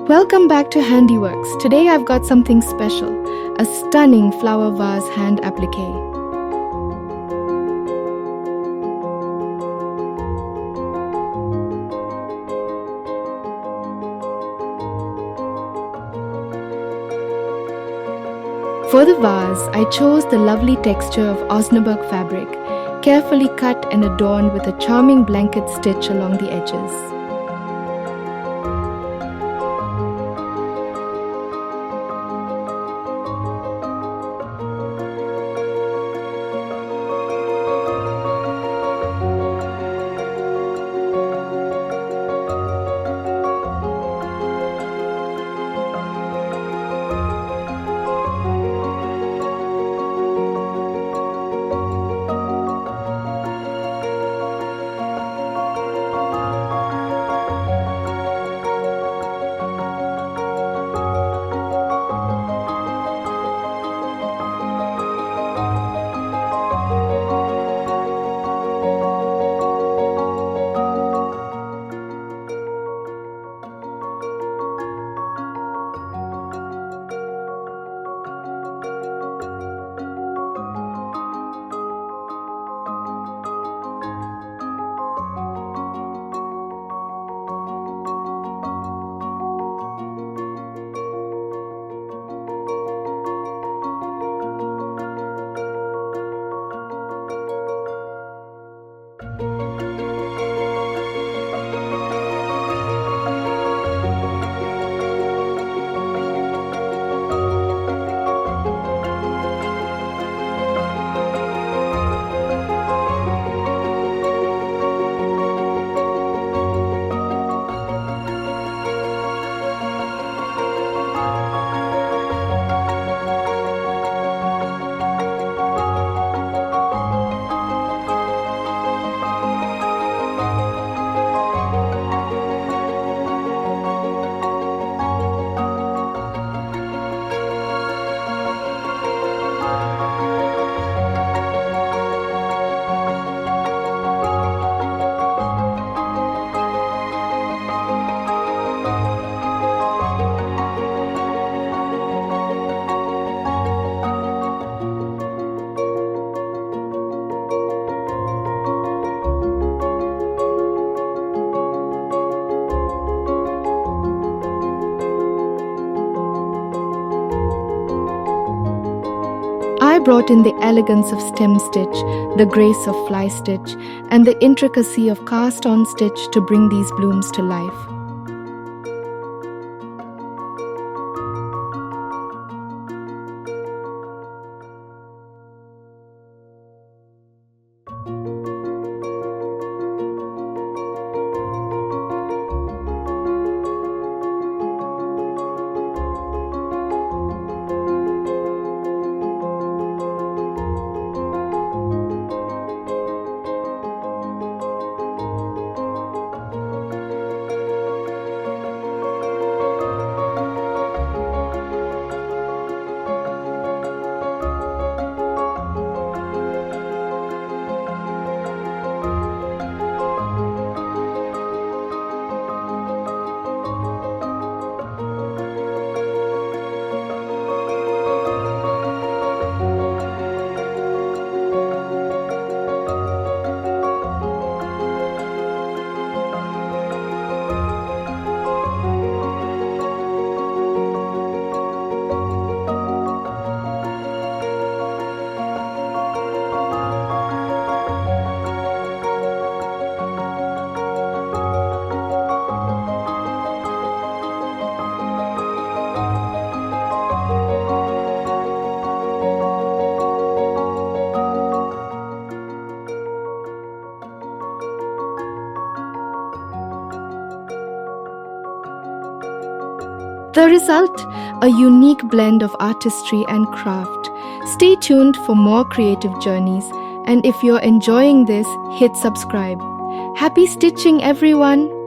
Welcome back to HandiWorks. Today I've got something special, a stunning flower vase hand applique. For the vase, I chose the lovely texture of osnaburg fabric, carefully cut and adorned with a charming blanket stitch along the edges. I brought in the elegance of stem stitch, the grace of fly stitch, and the intricacy of cast-on stitch to bring these blooms to life. The result, a unique blend of artistry and craft. Stay tuned for more creative journeys, and if you're enjoying this, hit subscribe. Happy stitching, everyone!